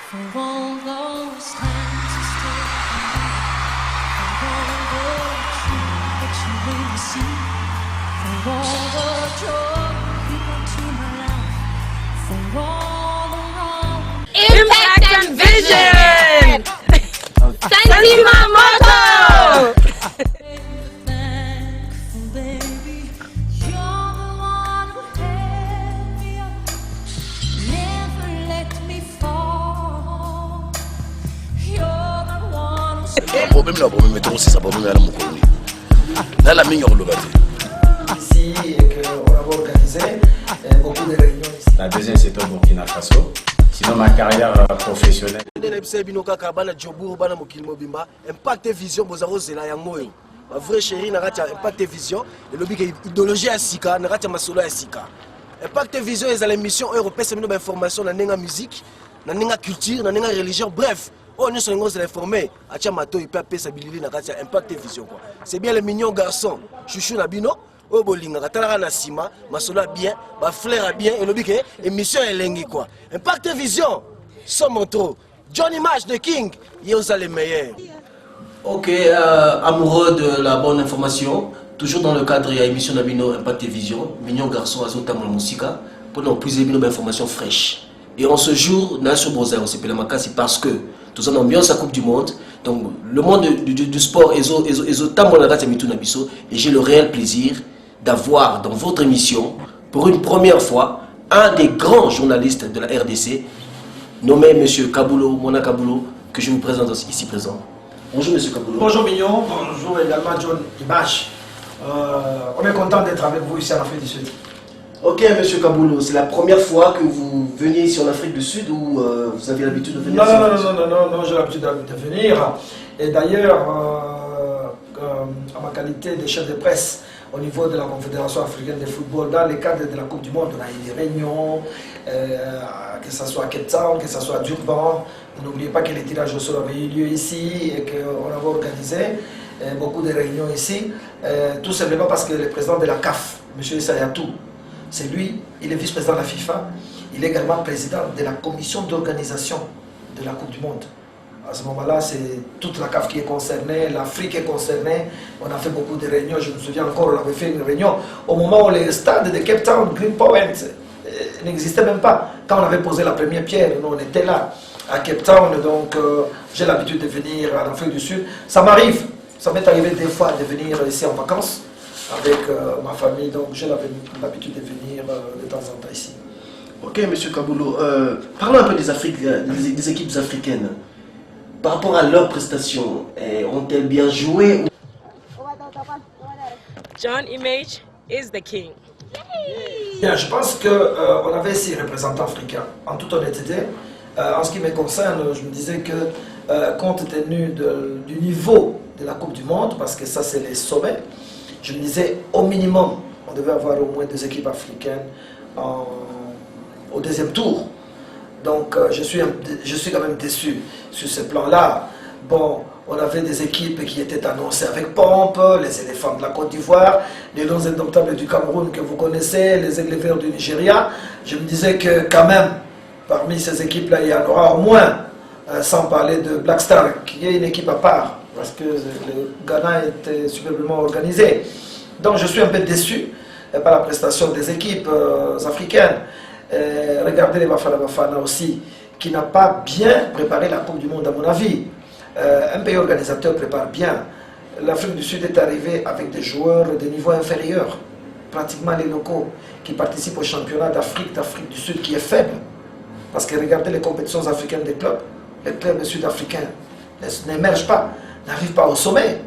For all those times you stayed for all the truth that you made me see, for all the joy you brought to my life, for all the wrong. Impact and Vision! Sensima Motto! Thankful, baby, you're the one who held me up, never let me fall. You're the one who problème là, problème mais aussi ça problème là mon collègue. Là la migne on le bâtit. Ici et qu'on a organisé beaucoup de réunions ici. La deuxième c'est au Burkina Faso. Sinon ma carrière professionnelle. Impact Vision bozaro zela yango yo. Ma vraie chérie na ratia Impact Vision et lobi ke idéologie ya sika na ratia masolo ya sika. Impact Vision ezala émission européenne de information na nenga musique, na nenga culture, na nenga religion, bref. On est sur les gens informés. Atia mato il peut appeler sa bilili na ratia Impact Vision quoi. C'est bien les mignons garçons. Chouchou na bino. Oh bolinga katala na sima, masolo bien, ba flair bien et lobi ke émission elengi quoi. Impact Vision. Son montre. Johnny Image de King, ils les meilleurs. Ok, amoureux de la bonne information, toujours dans le cadre de l'émission Nabino Impact Vision, mignon garçon Azota Musica, pour nous puiser une information fraîche. Et en ce jour, Nassau Brother, c'est Pelamakasi parce que tout ça ambiance à Coupe du Monde, donc le monde du sport et j'ai le réel plaisir d'avoir dans votre émission, pour une première fois, un des grands journalistes de la RDC, nommé M. Kabulo, Mona Kabulo, que je vous présente ici présent. Bonjour M. Kabulo. Bonjour Mignon, bonjour également John Image. On est content d'être avec vous ici en Afrique du Sud. Ok M. Kabulo, c'est la première fois que vous veniez ici en Afrique du Sud ou vous avez l'habitude de venir? Non, j'ai l'habitude de venir. Et d'ailleurs, à ma qualité de chef de presse, au niveau de la Confédération africaine de football, dans le cadre de la Coupe du Monde, on a eu des réunions, que ce soit à Cape Town, que ce soit à Durban. N'oubliez pas que les tirages au sort avaient eu lieu ici et qu'on avait organisé beaucoup de réunions ici. Tout simplement parce que le président de la CAF, M. Issa Yatou, c'est lui, il est vice-président de la FIFA, il est également président de la commission d'organisation de la Coupe du Monde. À ce moment-là, c'est toute la CAF qui est concernée, l'Afrique est concernée. On a fait beaucoup de réunions. Je me souviens encore, on avait fait une réunion au moment où les stades de Cape Town, Greenpoint n'existaient même pas. Quand on avait posé la première pierre, nous on était là à Cape Town. Donc j'ai l'habitude de venir en Afrique du Sud. Ça m'arrive, ça m'est arrivé des fois de venir ici en vacances avec ma famille. Donc j'ai l'habitude de venir de temps en temps ici. Ok, M. Kabulo, parlons un peu des équipes africaines. Par rapport à leurs prestations, ont-elles bien joué? John Image is the king. Bien, je pense qu'on avait 6 représentants africains, en toute honnêteté. En ce qui me concerne, je me disais que compte tenu du niveau de la Coupe du Monde, parce que ça c'est les sommets, je me disais au minimum, on devait avoir au moins 2 équipes africaines au deuxième tour. Donc je suis quand même déçu sur ce plan-là. Bon, on avait des équipes qui étaient annoncées avec pompe, les éléphants de la Côte d'Ivoire, les Lions indomptables du Cameroun que vous connaissez, les Aigles verts du Nigeria. Je me disais que quand même, parmi ces équipes-là, il y en aura au moins, sans parler de Black Star, qui est une équipe à part, parce que le Ghana était superbement organisé. Donc je suis un peu déçu par la prestation des équipes africaines. Regardez les Bafana Bafana aussi, qui n'a pas bien préparé la Coupe du Monde à mon avis. Un pays organisateur prépare bien. L'Afrique du Sud est arrivée avec des joueurs de niveau inférieur, pratiquement les locaux, qui participent au championnat d'Afrique du Sud qui est faible. Parce que regardez les compétitions africaines des clubs, les clubs sud-africains n'émergent pas, n'arrivent pas au sommet.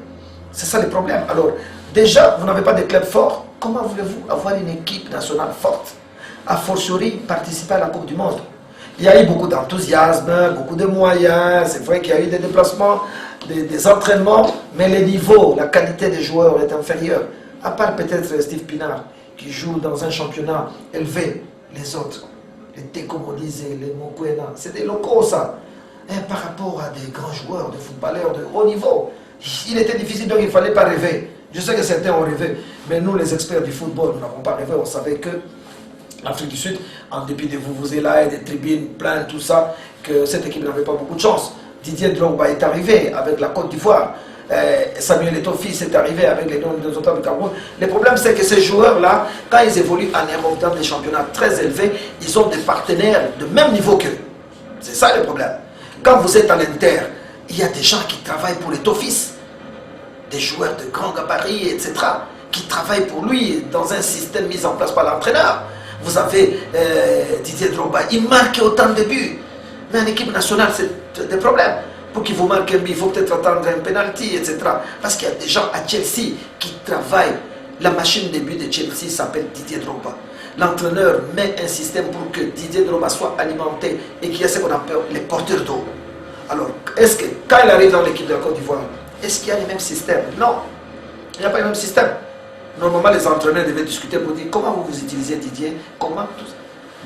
C'est ça le problème. Alors, déjà, vous n'avez pas de clubs forts, comment voulez-vous avoir une équipe nationale forte? A fortiori participer à la Coupe du Monde. Il y a eu beaucoup d'enthousiasme, beaucoup de moyens, c'est vrai qu'il y a eu des déplacements, des entraînements, mais le niveau, la qualité des joueurs est inférieure. À part peut-être Steve Pinard, qui joue dans un championnat élevé, les autres, les Tekomodise, les Mokwena, c'est des locaux ça. Et par rapport à des grands joueurs, des footballeurs de haut niveau, il était difficile, donc il ne fallait pas rêver. Je sais que certains ont rêvé, mais nous les experts du football, nous n'avons pas rêvé, on savait que l'Afrique du Sud, en dépit des vuvuzela et des tribunes pleines, tout ça, que cette équipe n'avait pas beaucoup de chance. Didier Drogba est arrivé avec la Côte d'Ivoire. Samuel Eto'o est arrivé avec les deux autres du Cameroun. Le problème, c'est que ces joueurs-là, quand ils évoluent en Europe dans des championnats très élevés, ils ont des partenaires de même niveau qu'eux. C'est ça le problème. Quand vous êtes à l'Inter, il y a des gens qui travaillent pour Eto'o, des joueurs de grands gabarits, etc., qui travaillent pour lui dans un système mis en place par l'entraîneur. Vous avez Didier Drogba, il marque autant de buts. Mais en équipe nationale, c'est des problèmes. Pour qu'il vous marque un but, il faut peut-être attendre un penalty, etc. Parce qu'il y a des gens à Chelsea qui travaillent. La machine de but de Chelsea s'appelle Didier Drogba. L'entraîneur met un système pour que Didier Drogba soit alimenté et qu'il y ait ce qu'on appelle les porteurs d'eau. Alors, est-ce que quand il arrive dans l'équipe de la Côte d'Ivoire, est-ce qu'il y a les mêmes systèmes? Non, il n'y a pas le même système. Normalement, les entraîneurs devaient discuter pour dire comment vous utilisez Didier, comment tout ça.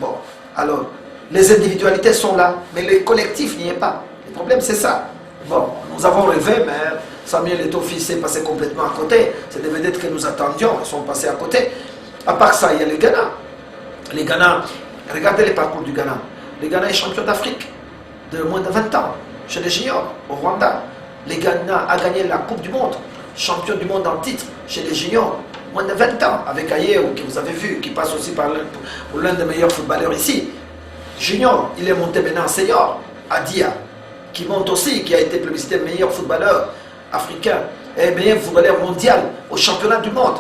Bon, alors, les individualités sont là, mais le collectif n'y est pas. Le problème, c'est ça. Bon, nous avons rêvé, mais Samuel Eto'o s'est passé complètement à côté. C'est des vedettes que nous attendions, ils sont passés à côté. À part ça, il y a le Ghana. Les Ghana, regardez les parcours du Ghana. Le Ghana est champion d'Afrique de moins de 20 ans, chez les juniors, au Rwanda. Le Ghana a gagné la Coupe du Monde, champion du monde en titre, chez les juniors, moins de 20 ans, avec Ayeo, que vous avez vu, qui passe aussi par l'un des meilleurs footballeurs ici. Junior, il est monté maintenant senior, à Dia, qui monte aussi, qui a été plébiscité meilleur footballeur africain et meilleur footballeur mondial au championnat du monde.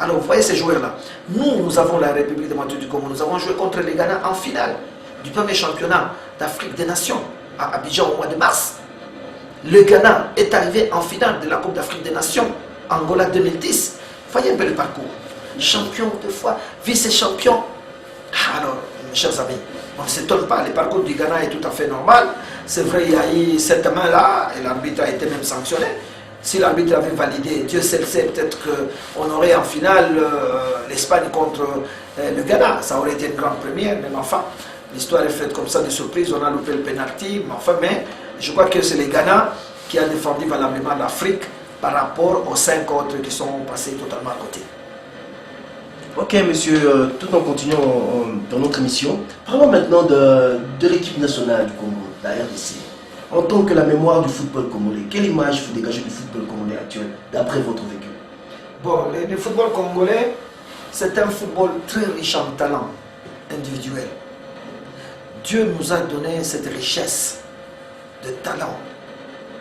Alors vous voyez ces joueurs-là. Nous avons la République démocratique du Congo, nous avons joué contre les Ghana en finale du premier championnat d'Afrique des Nations à Abidjan au mois de mars. Le Ghana est arrivé en finale de la Coupe d'Afrique des Nations, Angola 2010. Voyez un peu le parcours. Champion deux fois, vice-champion. Alors, mes chers amis, on ne s'étonne pas, le parcours du Ghana est tout à fait normal. C'est vrai, il y a eu cette main-là, et l'arbitre a été même sanctionné. Si l'arbitre avait validé, Dieu seul sait, peut-être qu'on aurait en finale l'Espagne contre le Ghana. Ça aurait été une grande première, mais enfin, l'histoire est faite comme ça de surprise. On a loupé le penalty, mais je crois que c'est le Ghana qui a défendu valablement l'Afrique par rapport aux 5 autres qui sont passés totalement à côté. Ok, monsieur, tout en continuant dans notre émission, parlons maintenant de l'équipe nationale du Congo, la RDC. En tant que la mémoire du football congolais, quelle image vous dégagez du football congolais actuel, d'après votre vécu? Bon, le football congolais, c'est un football très riche en talent individuel. Dieu nous a donné cette richesse de talent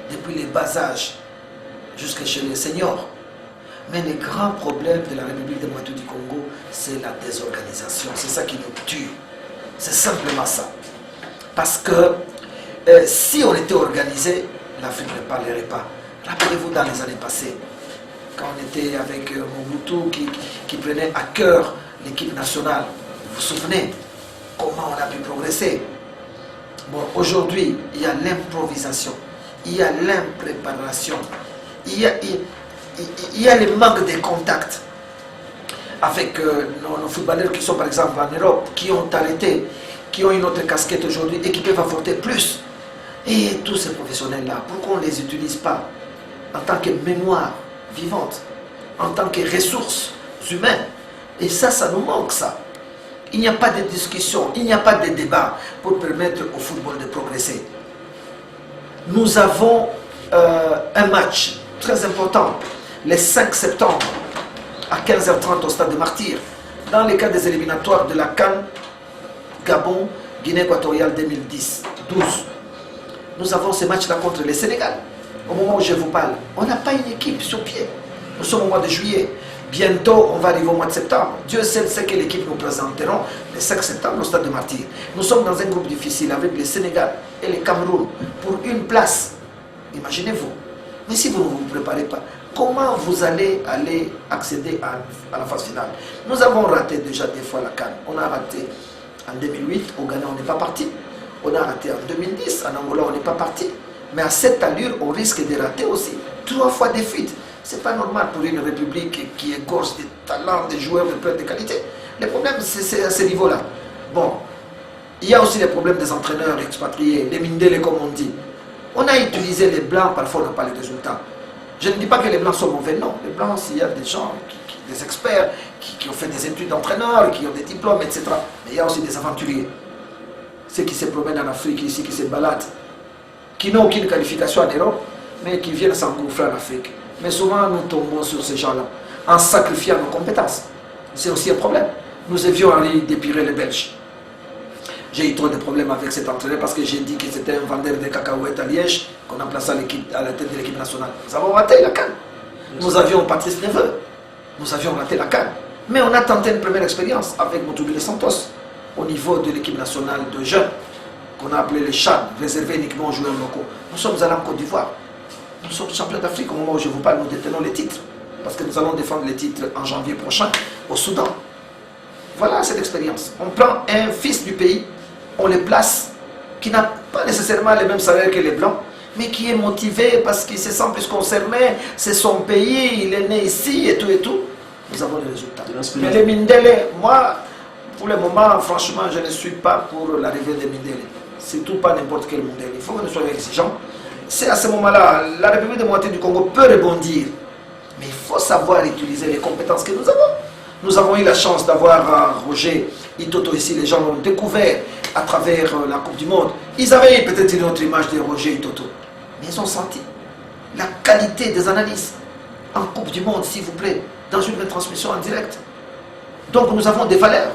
depuis les bas âges jusqu'à chez les seniors. Mais le grand problème de la République démocratique du Congo, c'est la désorganisation. C'est ça qui nous tue. C'est simplement ça. Parce que si on était organisé, l'Afrique ne parlerait pas. Rappelez-vous dans les années passées, quand on était avec Mobutu qui prenait à cœur l'équipe nationale, vous vous souvenez comment on a pu progresser? Bon, aujourd'hui, il y a l'improvisation, il y a l'impréparation, il y a le manque de contact avec nos footballeurs qui sont par exemple en Europe, qui ont arrêté, qui ont une autre casquette aujourd'hui et qui peuvent apporter plus. Et tous ces professionnels-là, pourquoi on ne les utilise pas en tant que mémoire vivante, en tant que ressources humaines? Et ça nous manque ça. Il n'y a pas de discussion, il n'y a pas de débat pour permettre au football de progresser. Nous avons un match très important, le 5 septembre, à 15h30 au stade de Martyrs, dans le cadre des éliminatoires de la CAN, Gabon, Guinée équatoriale 2012. Nous avons ce match-là contre le Sénégal. Au moment où je vous parle, on n'a pas une équipe sur pied. Nous sommes au mois de juillet. Bientôt, on va arriver au mois de septembre. Dieu seul sait quelle équipe nous présenterons le 5 septembre au stade de Martyrs. Nous sommes dans un groupe difficile avec le Sénégal et le Cameroun pour une place. Imaginez-vous. Mais si vous ne vous préparez pas, comment vous allez accéder à la phase finale? Nous avons raté déjà des fois la CAN. On a raté en 2008, au Ghana on n'est pas parti. On a raté en 2010, en Angola on n'est pas parti. Mais à cette allure, on risque de rater aussi. 3 fois de fuite. Ce n'est pas normal pour une république qui égorge des talents, des joueurs de pleine de qualité. Le problème, c'est à ce niveau-là. Bon, il y a aussi les problèmes des entraîneurs expatriés, les Mindele comme on dit. On a utilisé les blancs, parfois on n'a pas les résultats. Je ne dis pas que les blancs sont mauvais, non. Les blancs, s'il y a des gens des experts qui ont fait des études d'entraîneurs, qui ont des diplômes, etc. Mais il y a aussi des aventuriers. Ceux qui se promènent en Afrique, ici, qui se baladent, qui n'ont aucune qualification en Europe, mais qui viennent s'engouffrer en Afrique. Mais souvent, nous tombons sur ces gens-là, en sacrifiant nos compétences. C'est aussi un problème. Nous avions Henri Dépiré, les Belges. J'ai eu trop de problèmes avec cet entraîneur parce que j'ai dit que c'était un vendeur de cacahuètes à Liège qu'on a placé à la tête de l'équipe nationale. Nous avons raté la CAN. Nous avions Patrice Neveu. Nous avions raté la CAN. Mais on a tenté une première expérience avec Moutoubili Santos au niveau de l'équipe nationale de jeunes qu'on a appelé les CHAN, réservés uniquement aux joueurs locaux. Nous sommes allés en Côte d'Ivoire. Nous sommes champions d'Afrique au moment où je vous parle. Nous détenons les titres parce que nous allons défendre les titres en janvier prochain au Soudan. Voilà cette expérience. On prend un fils du pays, on le place, qui n'a pas nécessairement les mêmes salaires que les Blancs, mais qui est motivé parce qu'il se sent plus concerné, c'est son pays, il est né ici et tout et tout. Nous avons les résultats. Mais les Mindele, moi, pour le moment, franchement, je ne suis pas pour l'arrivée des Mindele. Surtout pas n'importe quel Mindele. Il faut que nous soyons exigeants. C'est à ce moment-là, la République démocratique du Congo peut rebondir, mais il faut savoir utiliser les compétences que nous avons. Nous avons eu la chance d'avoir Roger Itoto ici, les gens l'ont découvert à travers la Coupe du Monde. Ils avaient peut-être une autre image de Roger Itoto, mais ils ont senti la qualité des analyses en Coupe du Monde, s'il vous plaît, dans une retransmission en direct. Donc nous avons des valeurs.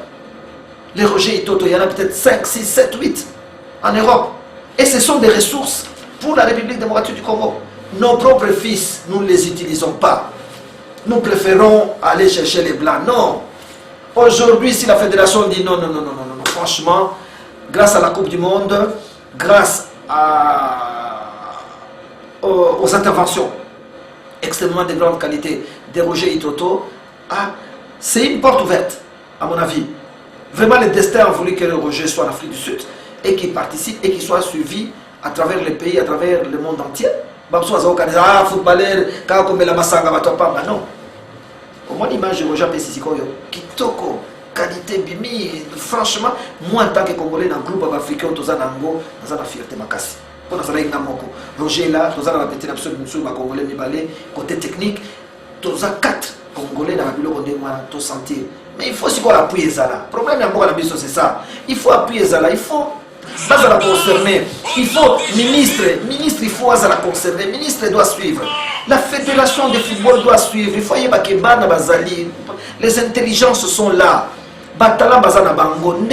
Les Roger Itoto, il y en a peut-être 5, 6, 7, 8 en Europe. Et ce sont des ressources pour la République démocratique du Congo. Nos propres fils, nous ne les utilisons pas. Nous préférons aller chercher les Blancs. Non. Aujourd'hui, si la fédération dit non, franchement, grâce à la Coupe du Monde, grâce aux interventions extrêmement de grande qualité de Roger Itoto, c'est une porte ouverte, à mon avis. Vraiment, le destin a voulu que Roger soit en Afrique du Sud et qu'il participe et qu'il soit suivi à travers les pays, à travers le monde entier. Footballeur, non. Au moins l'image de Roger Pessisikoyo, Kitoko, qualité bimi, franchement, moi en tant que Congolais dans le groupe africain, tous en Ango, nous avons la fierté makasi. Pour nous avons Roger là, nous avons la petite absolue sur ma Congolais Mibalé, côté technique, tous en 4 Congolais dans la bulle qu'on doit tout sentir. Mais il faut aussi qu'on appuie ça là. Le problème de la mission c'est ça. Il faut appuyer ça là, il faut. Ça la concerner. Il faut, ministre, il faut la concerner. Ministre doit suivre. La fédération de football doit suivre. Il faut y avoir les intelligences sont là. Batala bazana bangonde.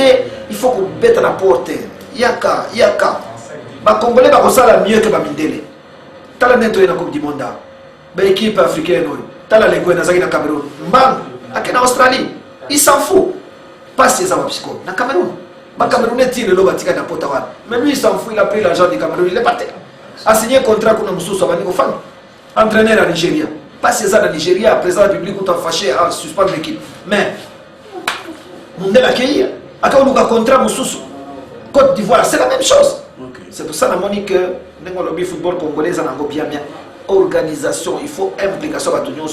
Il faut qu'on bête à la porte. Yaka. Ba Congolais ba ça mieux que ba Mindele. Tala neto na Coupe du Monde. Ba équipe africaine. Tala lengo na zaki na Cameroun. Mbang, akena Australie. Il s'en fout. Pas ses amis psycho. Na Cameroun. Le Camerounais tire le batika na Potawan. Mais lui il s'en fout, il a pris l'argent du Cameroun, il est parti. A signé un contrat qu'on a moussou avec Fan. Entraîneur à Nigeria. Pas c'est ça la Nigeria, président de la République, on a fâché à suspendre l'équipe. Mais, on a accueilli. A quand on a un contrat moussou. Côte d'Ivoire, c'est la même chose. Okay. C'est pour ça que le football congolais a bien organisation, il faut implication à tout le monde,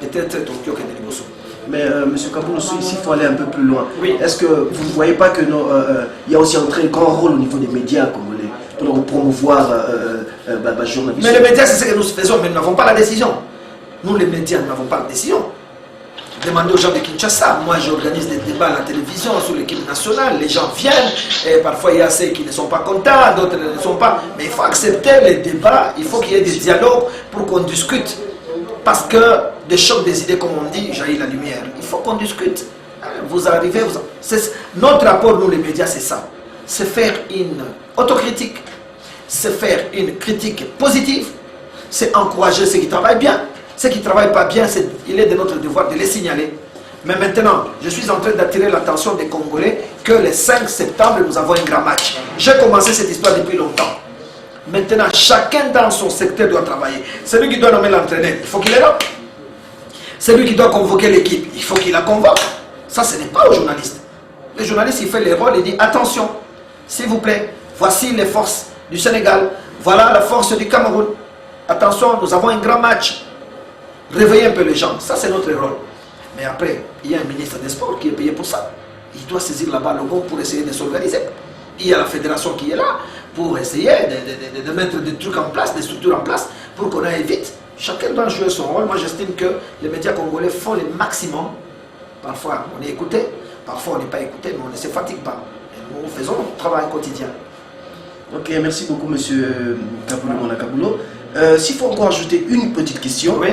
peut-être Tokyo que de Liboso. Mais M. Kabounou, ici, il faut aller un peu plus loin. Oui. Est-ce que vous ne voyez pas que il y a aussi un très grand rôle au niveau des médias congolais pour promouvoir les journalistes? Mais les médias, c'est ce que nous faisons, mais nous n'avons pas la décision. Nous, les médias, nous n'avons pas la décision. Demandez aux gens de Kinshasa. Moi, j'organise des débats à la télévision sur l'équipe nationale. Les gens viennent. Et parfois, il y a ceux qui ne sont pas contents, d'autres ne sont pas. Mais il faut accepter les débats. Il faut qu'il y ait des dialogues pour qu'on discute. Parce que des chocs des idées, comme on dit, jaillit la lumière. Il faut qu'on discute. Vous arrivez, notre rapport, nous les médias, c'est ça. C'est faire une autocritique, c'est faire une critique positive, c'est encourager ceux qui travaillent bien. Ceux qui ne travaillent pas bien, il est de notre devoir de les signaler. Mais maintenant, je suis en train d'attirer l'attention des Congolais que le 5 septembre, nous avons un grand match. J'ai commencé cette histoire depuis longtemps. Maintenant, chacun dans son secteur doit travailler. Celui qui doit nommer l'entraîneur, il faut qu'il est là. Celui qui doit convoquer l'équipe, il faut qu'il la convoque. Ça, ce n'est pas aux journalistes. Le journaliste, il fait les rôles, il dit attention, s'il vous plaît, voici les forces du Sénégal, voilà la force du Cameroun. Attention, nous avons un grand match. Réveillez un peu les gens, ça c'est notre rôle. Mais après, il y a un ministre des Sports qui est payé pour ça. Il doit saisir là-bas le bon pour essayer de s'organiser. Il y a la fédération qui est là pour essayer de mettre des trucs en place, des structures en place pour qu'on aille vite. Chacun doit jouer son rôle. Moi, j'estime que les médias congolais font le maximum. Parfois, on est écouté, parfois, on n'est pas écouté, mais on ne se fatigue pas. Et nous faisons notre travail quotidien. Ok, merci beaucoup, monsieur Kaboulou Monakabulo. S'il faut encore ajouter une petite question, Oui.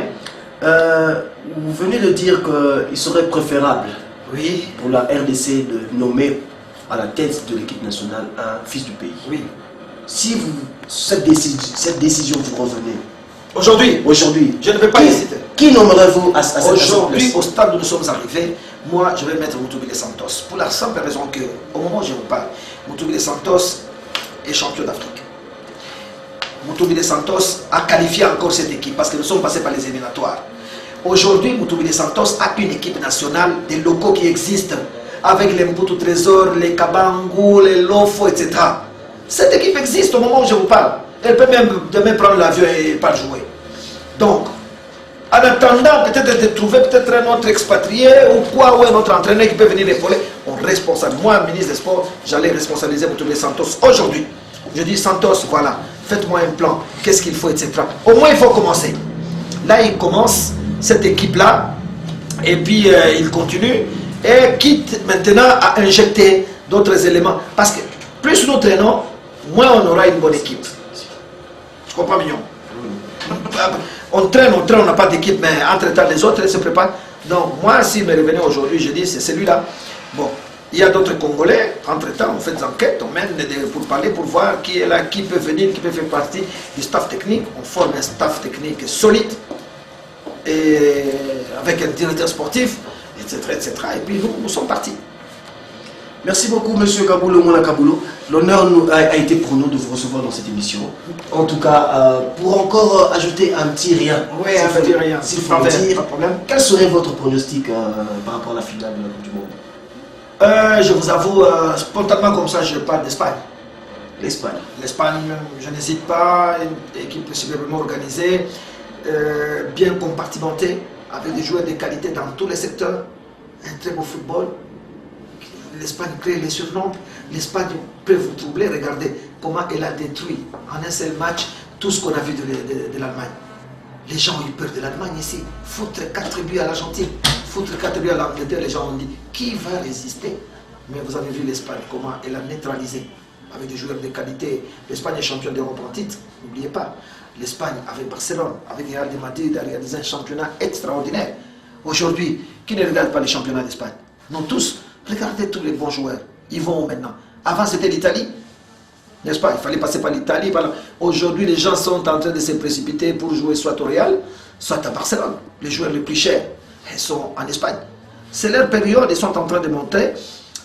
Vous venez de dire qu'il serait préférable Oui. pour la RDC de nommer à la tête de l'équipe nationale un fils du pays. Oui. Si vous, cette décision vous revenez, Aujourd'hui, aujourd'hui, je ne vais pas hésiter. Qui nommerez-vous à cette Aujourd'hui, place? au stade où nous sommes arrivés, moi, je vais mettre Moutoubile Santos. Pour la simple raison que, au moment où je vous parle, Moutoubile Santos est champion d'Afrique. Moutoubile Santos a qualifié encore cette équipe parce que nous sommes passés par les éliminatoires. Aujourd'hui, Moutoubile Santos a une équipe nationale, des locaux qui existent, avec les Mputu Trésor, les Kabangou, les Lofo, etc. Cette équipe existe au moment où je vous parle. Elle peut même demain prendre l'avion et pas jouer. Donc, en attendant peut-être de trouver peut-être un autre expatrié ou quoi, ou un autre entraîneur qui peut venir épauler, on responsable. Moi, ministre des Sports, j'allais responsabiliser Moutoubile Santos aujourd'hui. Je dis Santos, voilà, faites-moi un plan, qu'est-ce qu'il faut, etc. Au moins, il faut commencer. Là, il commence cette équipe-là, et puis il continue, et quitte maintenant à injecter d'autres éléments. Parce que plus nous traînons, moins on aura une bonne équipe. Tu comprends, Mignon? On traîne, on n'a pas d'équipe, mais entre-temps, les autres se préparent. Donc, moi, s'il me revenait aujourd'hui, je dis, c'est celui-là. Bon, il y a d'autres Congolais, entre-temps, on fait des enquêtes, on mène pour parler, pour voir qui est là, qui peut venir, qui peut faire partie du staff technique. On forme un staff technique solide, et avec un directeur sportif, etc., etc. Et puis, nous sommes partis. Merci beaucoup, monsieur Kaboulou Monakabulo. L'honneur a été pour nous de vous recevoir dans cette émission. En tout cas, pour encore ajouter un petit rien. Oui, un petit rien. S'il faut me dire, pas de problème. quel serait votre pronostic par rapport à la finale de la Coupe du Monde? Je vous avoue, spontanément comme ça, je parle d'Espagne. L'Espagne. L'Espagne, je n'hésite pas, une équipe superbement organisée, bien compartimentée, avec des joueurs de qualité dans tous les secteurs, un très beau football. L'Espagne crée les surnombres, l'Espagne peut vous troubler. Regardez comment elle a détruit en un seul match tout ce qu'on a vu de l'Allemagne. Les gens ont eu peur de l'Allemagne ici. Foutre 4 buts à l'Argentine, foutre 4 buts à l'Angleterre, les gens ont dit qui va résister? Mais vous avez vu l'Espagne, comment elle a neutralisé avec des joueurs de qualité. L'Espagne est champion d'Europe en titre, n'oubliez pas. L'Espagne avec Barcelone, avec Real de Madrid, a réalisé un championnat extraordinaire. Aujourd'hui, qui ne regarde pas les championnats d'Espagne? Nous tous. Regardez tous les bons joueurs. Ils vont maintenant. Avant, c'était l'Italie. N'est-ce pas? Il fallait passer par l'Italie. Aujourd'hui, les gens sont en train de se précipiter pour jouer soit au Real, soit à Barcelone. Les joueurs les plus chers, ils sont en Espagne. C'est leur période, ils sont en train de monter.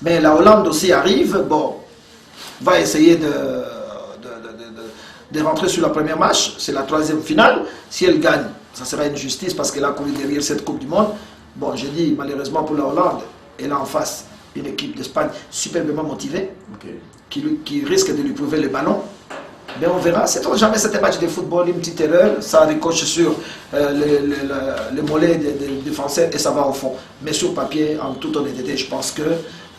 Mais la Hollande aussi arrive. Bon, va essayer de rentrer sur la première marche. C'est la 3e finale. Si elle gagne, ça sera une justice parce qu'elle a couru derrière cette Coupe du Monde. Bon, je dis malheureusement pour la Hollande, elle a en face une équipe d'Espagne superbement motivée, qui risque de lui prouver le ballon. Mais on verra. C'est jamais cet match de football, une petite erreur, ça ricoche sur le mollet des Français et ça va au fond. Mais sur papier, en toute honnêteté, je pense que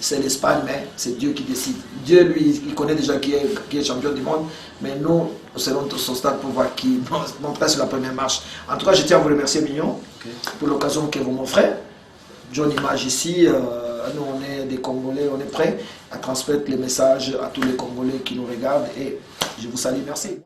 c'est l'Espagne, mais c'est Dieu qui décide. Dieu, lui, il connaît déjà qui est champion du monde, mais nous, nous serons tous au stade pour voir qui montera sur la première marche. En tout cas, je tiens à vous remercier, Mignon, pour l'occasion que vous m'offrez. John Image ici, nous on est des Congolais, on est prêts à transmettre les messages à tous les Congolais qui nous regardent et je vous salue, merci.